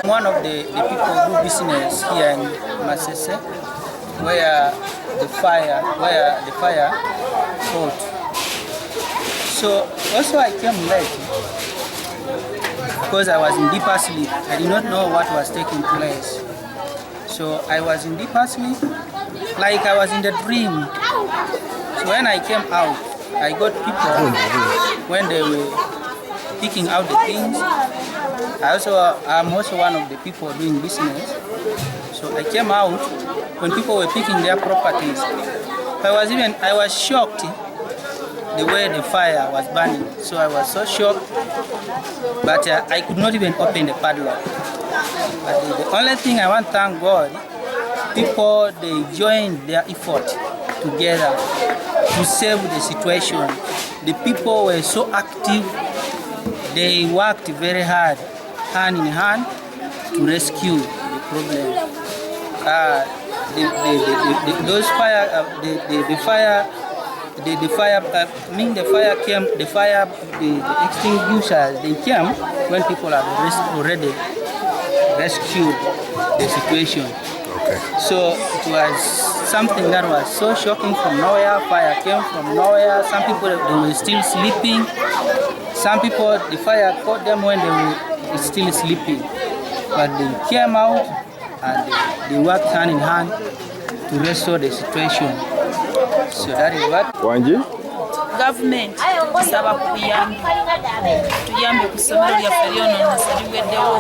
One of the people who do business here in Masese, where the fire fought. So also I came late because I was in deeper sleep. I did not know what was taking place. So I was in deeper sleep, like I was in the dream. So when I came out, I got people when they were picking out the things. I'm also one of the people doing business. So I came out when people were picking their properties. I was shocked the way the fire was burning. So I was so shocked, but I could not even open the padlock. But the only thing I want to thank God, people, they joined their effort together to save the situation. The people were so active. They worked very hard, hand in hand, to rescue the problem. The extinguishers, they came when people have already rescued the situation. Okay. So it was something that was so shocking from nowhere. Fire came from nowhere. Some people, they were still sleeping. Some people, the fire caught them when they were still sleeping. But they came out and they worked hand in hand to restore the situation. So that is what. Wanji? Government isaba tuyambe ku ssomero lyaffe lyono nasaliweddewo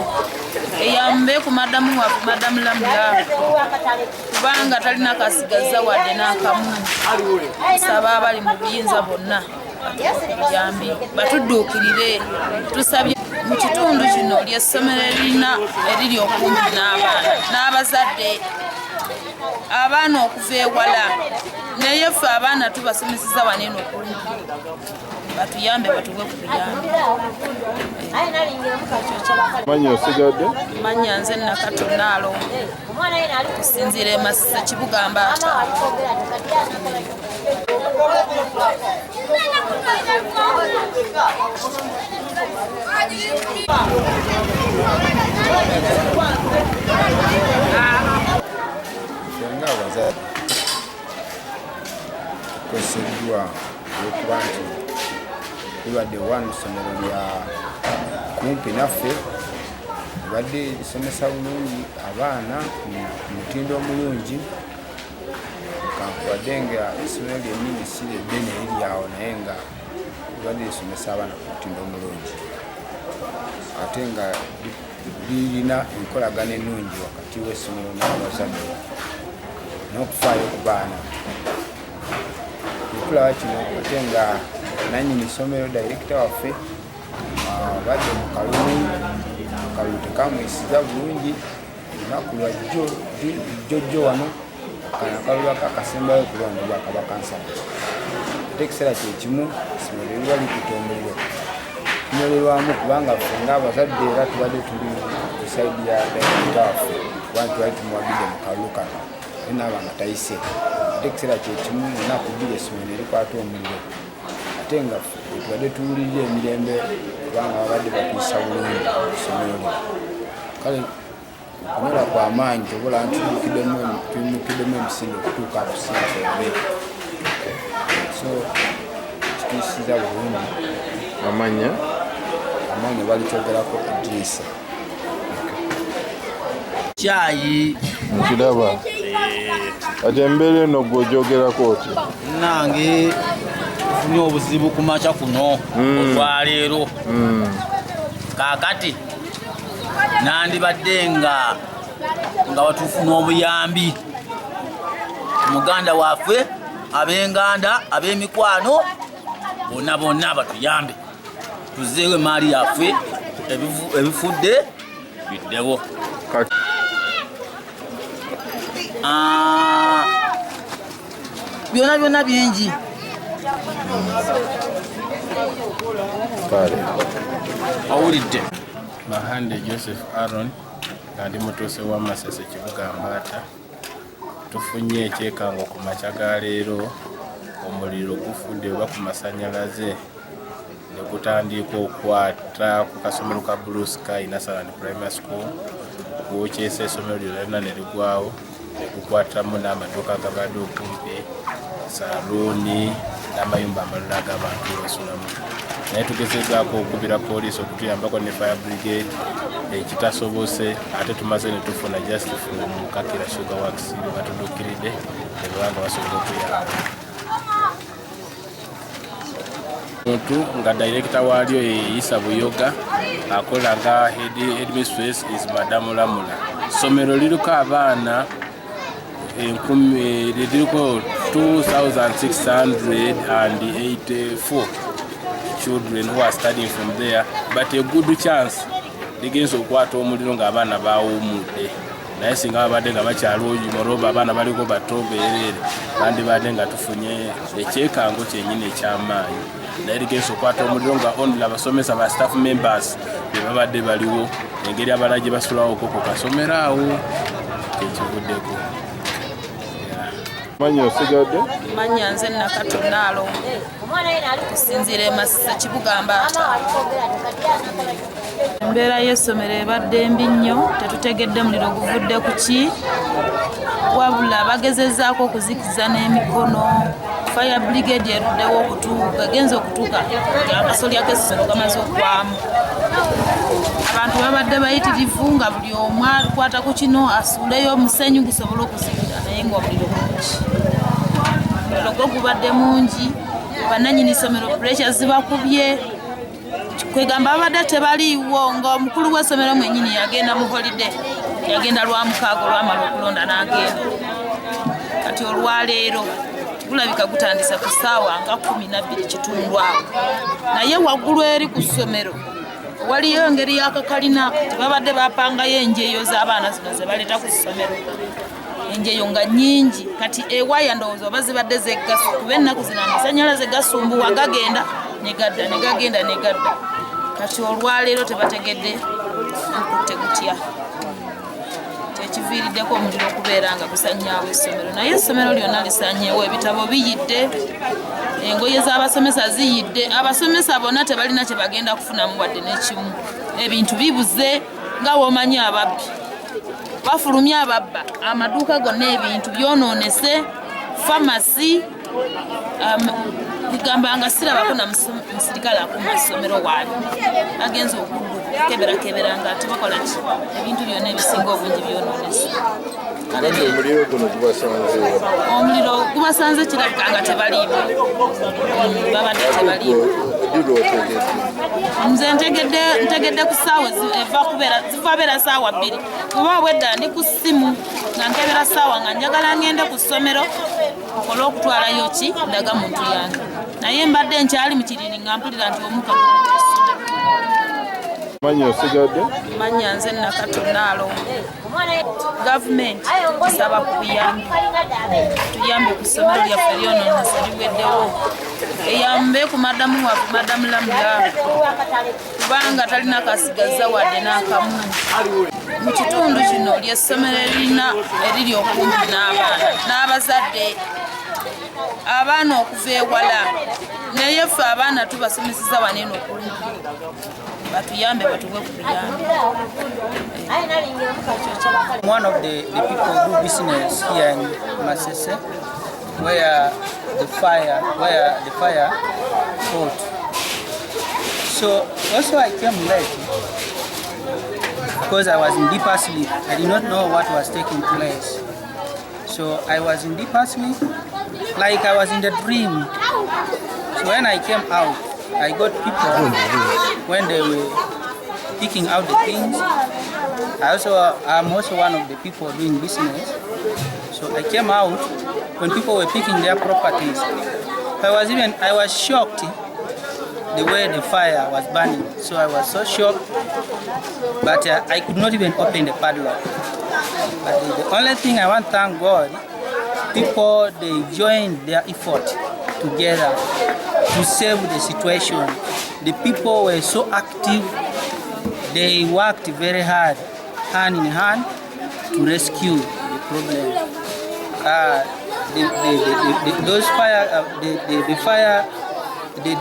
eyambe ku madamu lamula kubanga talina kasigaza wadde n'akamu saba abali mu buyinza bonna tuyambi batudduukirire tusabye mu kitundu kino ly'essomero eriri okumpi n'abaana n'abazadde abaana okuva ewala naye ffe abaana tubasomeseza wanene okulungi batuyambe batuwe ku buyambi. Manya osigadde? Manya nze Nakato Naalo kusinziira e Masisi kibuga Mbaata. Kusedwa okubantu ibadde wanu ssomero lya kumpi naffe ibadde lisomesa bulungi abaana ku mutindo omulungi kankubadde nga essomero lyennyini si ly'eddene eriri awo naye nga ibadde lisomesa abaana ku mutindo omulungi ate nga lirina enkolagana ennungi wakati w'essomero n'abazadde n'okufaayo ku baana. Kulaba kino ate nga nannyini ssomero dayirekita waffe badde mu kalulu tekamwesiza bulungi olunaku lwa jjojjo wano kana akalulu akasembayo okulondebwa Kabaka Nsanja. Ate ekiseera kyekimu essomero liba likuta omuliro tunyolelwamu kubanga ffe ng'abazadde era tubadde tuli ku sayidi ya dayirekita waffe kubanga twali tumuwagidde mu kalulu kano naye naaba nga tayise. Ekiseera kyekimu ennaku bbiri essomero erikwata omuliro ate nga tubadde tuwulirira emirembe kubanga babadde batuyisa bulungi essomero lino. Kale okunyola kw'amaanyi tobola nti tuyimikiddemu emisinde okutuuka ku Ssentonge. So kituyisiza bulungi. Amanya balikyogerako Idrisa. Kyayi nkiraba ate embeera eno gw'ogyogerako oti? Nange tufunye obuzibu ku makya kuno olwaleero kaakati nandibadde nga watufuna obuyambi muganda waffe ab'enganda, ab'emikwano, bonna batuyambe tuzeewo emaali yaffe ebifudde biddewo. Byonna bingi. Owulidde. Mahande Joseph Aaron nga ndi mutuuse wa Masese kibuga Mbaata. Tufunye ekyekango ku makya ga leero omuliro gufudde oba ku masannyalaze ne gutandika okwata ku kasomero ka Blue Sky Nasaland Primary School gwokyesa essomero lyonna ne ligwawo ne gukwatamu n'amaduuka agabadde okumpi, saluuni n'amayumba amalala ag'abantu basulamu. Naye tugezezzaako okukubira poliisi okutuyambako ne fire brigade ekitasobose ate tumaze ne tufuna just from Kakira Sugar Works batuddukiridde ne banga basobola okuyamba. Omuntu nga director waalyo Isa Buyoga akola nga headmistress is Madam Lamula. Somero liriko abaana liriko 2,684 children who are studying from there, but a good chance ligenza okwata omuliro ng'abaana baawummudde. Naye singa babadde nga bakyalo Moroba abaana baliko bato beerere bandibadde nga tufunye ekyekango kyennyini eky'amaanyi. Naye ligenza okwata omuliro nga only abasomesa ba staff members be babadde baliwo, engeri abalala gye basulawo ku kasomero awo kyekivuddeko. Manyo osigadde? Manya nze Nakatonaalo kusinziira Masese kibuga Mbaata. Embeera y'essomero ebadde mbi nnyo, tetutegedde muliro guvudde ku ki, wabula bagezezzaako okuzikiza n'emikono. Fire brigade eruddewo okutuuka, genza okutuuka ng'akasolya k'essomero gamaze okwamu. Abantu babadde bayitirivu nga buli omu akwata ku kino asuuleyo omusenyu gusobole okuzikira, naye ng'omuliro mungi. Omuliro gwo gubadde mungi, bannannyini ssomero pressure zibakubye. Kwegamba babadde tebaliiwo ng'omukulu w'essomero mwennyini yagenda mu holiday, yagenda lwa mukaaga olwamala okulonda n'agenda. Kati olwaleero gulabika gutandise ku ssaawa nga 12 kitundu awo. Naye waggulu eri ku ssomero waliyo engeri y'akakalina tebabadde bapangayo enjeyo z'abaana zino ze baleeta ku ssomero. Enjeyo nga nnyingi, kati ewaya ndowooza oba zibadde zeggasa kuba ennaku zino amasannyalaze gasumbuwa gagenda ne gadda ne gagenda ne gadda. Kati olwaleero tebategedde nkutte gutya. Tekiviiriddeko omuliro okubeera nga gusanyaawo essomero. Naye essomero lyonna lisanyeewo, ebitabo biyidde, engoye z'abasomesa ziyidde, abasomesa bonna tebalina kye bagenda kufunamu wadde n'ekimu. Ebintu bibuze nga w'omanyi ababbi bafulumya ababba, amaduuka gonna ebintu byonoonese, famasi, ligamba nga sirabako na musirikale akuma ssomero waali agenza okukeberakebera nga ate bakola ki, ebintu byonna ebisinga obungi byonoonese. Omuliro guno gubasanze? Omuliro gubasanze kirabika nga tebaliimu, babadde tebaliimu. Nze ntegedde ku ssaawa ziva beera ssaawa 2 kuba bwedda ndi ku ssimu nga nkebera ssaawa nga njagala ngende ku ssomero okole okutwalayo ki ndaga muntu yange, naye mbadde nkyali mu kiriri nga mpulira nti omuka gukutte essomero. Manyo osigadde? Manya nze Nakatonaalo. Gavumenti tusaba ku buyambi, tuyambe ku ssomero lyaffe lyonoonese liweddewo, eyambe ku Madamu Lamula kubanga talina kasigaza wadde n'akamu. Mu kitundu kino ly'essomero eriri okumpi n'abaana n'abazadde, abaana okuva ewala, naye ffe abaana tubasomeseza waneeno okumpi. Batuyambe batuwe ku buyambi. One of the people who do business here in Masese where the fire fought. So also I came late because I was in deeper sleep. I did not know what was taking place. So I was in deeper sleep, like I was in the dream. So when I came out, I got people when they were picking out the things. I'm also one of the people doing business. So I came out when people were picking their properties. I was shocked the way the fire was burning. So I was so shocked, but I could not even open the padlock. But the only thing I want to thank God, people, they joined their effort together to save the situation. The people were so active. They worked very hard, hand in hand, to rescue the problem. The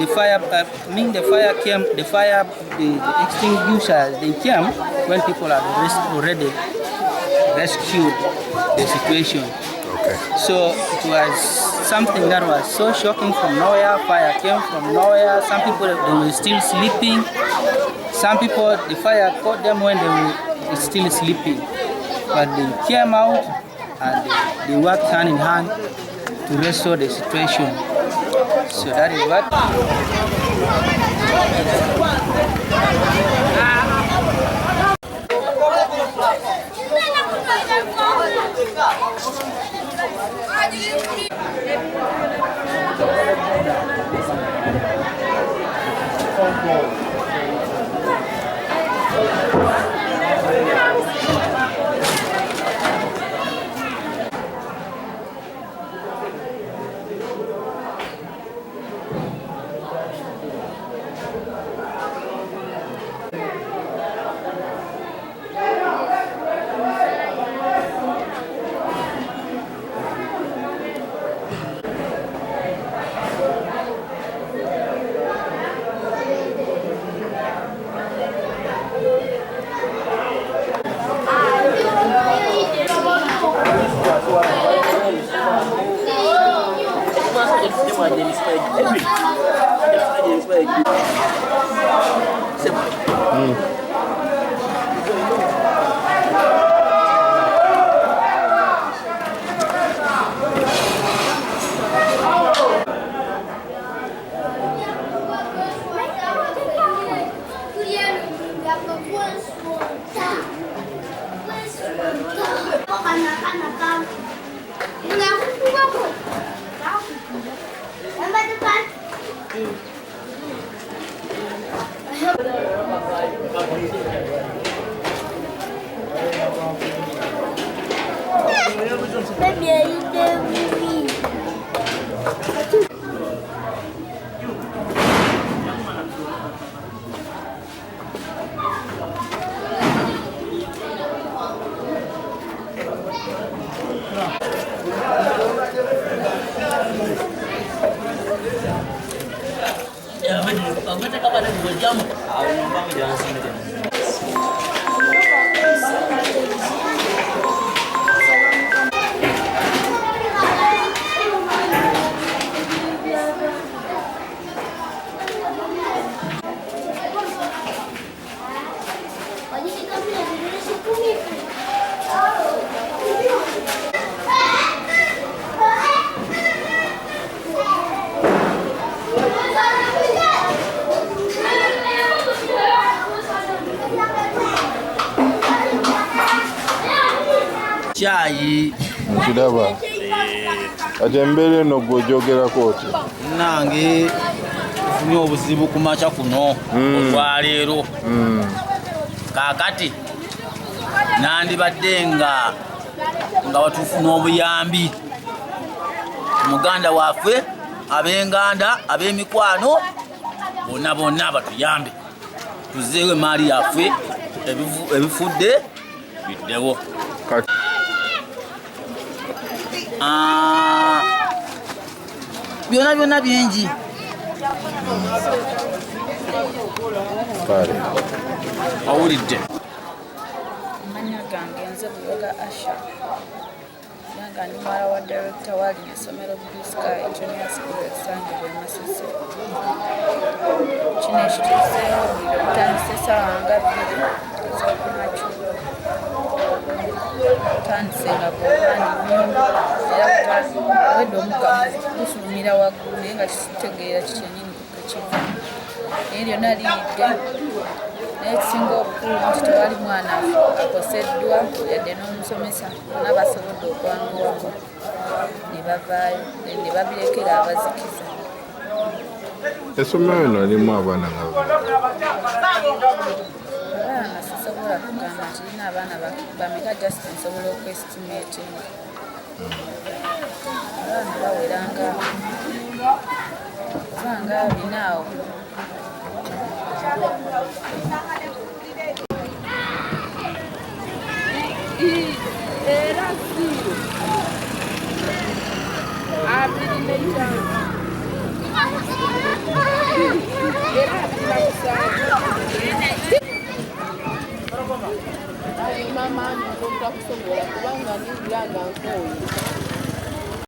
extinguishers, they came when people had already rescued the situation. Okay. So it was something that was so shocking from nowhere. Fire came from nowhere. Some people, they were still sleeping. Some people, the fire caught them when they were still sleeping. But they came out and they worked hand in hand to restore the situation. So that is what. Chai Nkiraba. Ate embeera eno gw'ogyogerako oti? nange tufunye obuzibu ku makya kuno olwaleero. Kaakati nandibadde nga watufuna obuyambi muganda waffe, ab'enganda, ab'emikwano, bonna batuyambe tuzeewo emaali yaffe, ebifudde biddewo. Byonna bingi. Owulidde? Amanya gange nze Buyoga Asha. Nga ndi muwala wa director wali n'essomero Blue Sky Junior School esangibwa e Masisi. Kino ekituuseewo butandise essaawa nga 2 ez'okumakya. Tandise nga bw'obaani era obwedde omugga gufulumira waggulu naye nga kitegeera kikyennyini kwe kiva. lyonna liyidde naye ekisinga obukulu nti tewali mwana akoseddwa yadde n'omusomesa bonna basobodde okwanguwako ne bavaayo ne babirekera abazikiza. Essomero lino lirimu abaana nga abaana sisobola kugamba nti lina abaana bameka just nsobola okwestimatinga abaana baweranga kubanga binaawo. Mama, I'm going to talk to you.